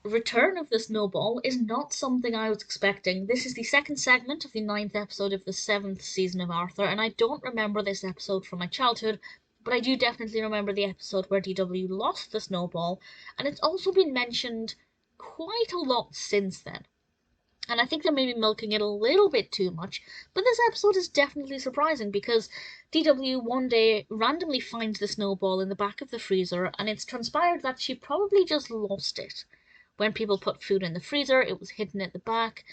return of the Snowball is not something I was expecting. This is the second segment of the ninth episode of the seventh season of Arthur, and I don't remember this episode from my childhood, but I do definitely remember the episode where DW lost the Snowball, and it's also been mentioned quite a lot since then. And I think they're maybe milking it a little bit too much, but this episode is definitely surprising because DW one day randomly finds the Snowball in the back of the freezer, and it's transpired that she probably just lost it. When people put food in the freezer, it was hidden at the back,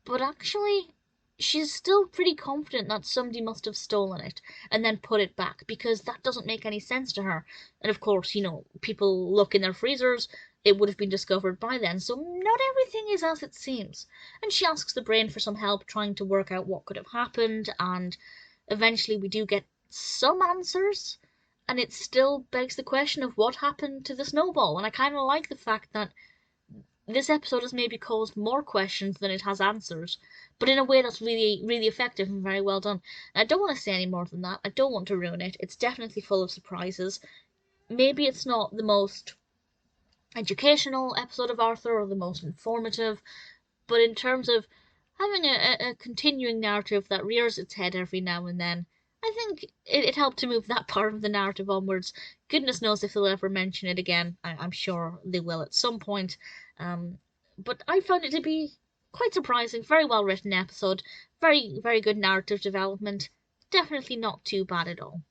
but actually, she's still pretty confident that somebody must have stolen it and then put it back because that doesn't make any sense to her. And of course, people look in their freezers, it would have been discovered by then, so not everything is as it seems. And she asks the brain for some help trying to work out what could have happened, and eventually we do get some answers, and it still begs the question of what happened to the Snowball. And I kind of like the fact that this episode has maybe caused more questions than it has answers, but in a way that's really, really effective and very well done. And I don't want to say any more than that. I don't want to ruin it. It's definitely full of surprises. Maybe it's not the most educational episode of Arthur or the most informative, but in terms of having a continuing narrative that rears its head every now and then, I think it helped to move that part of the narrative onwards. Goodness knows if they'll ever mention it again. I'm sure they will at some point. Um, but I found it to be quite surprising, very well written episode, very, very good narrative development. Definitely not too bad at all.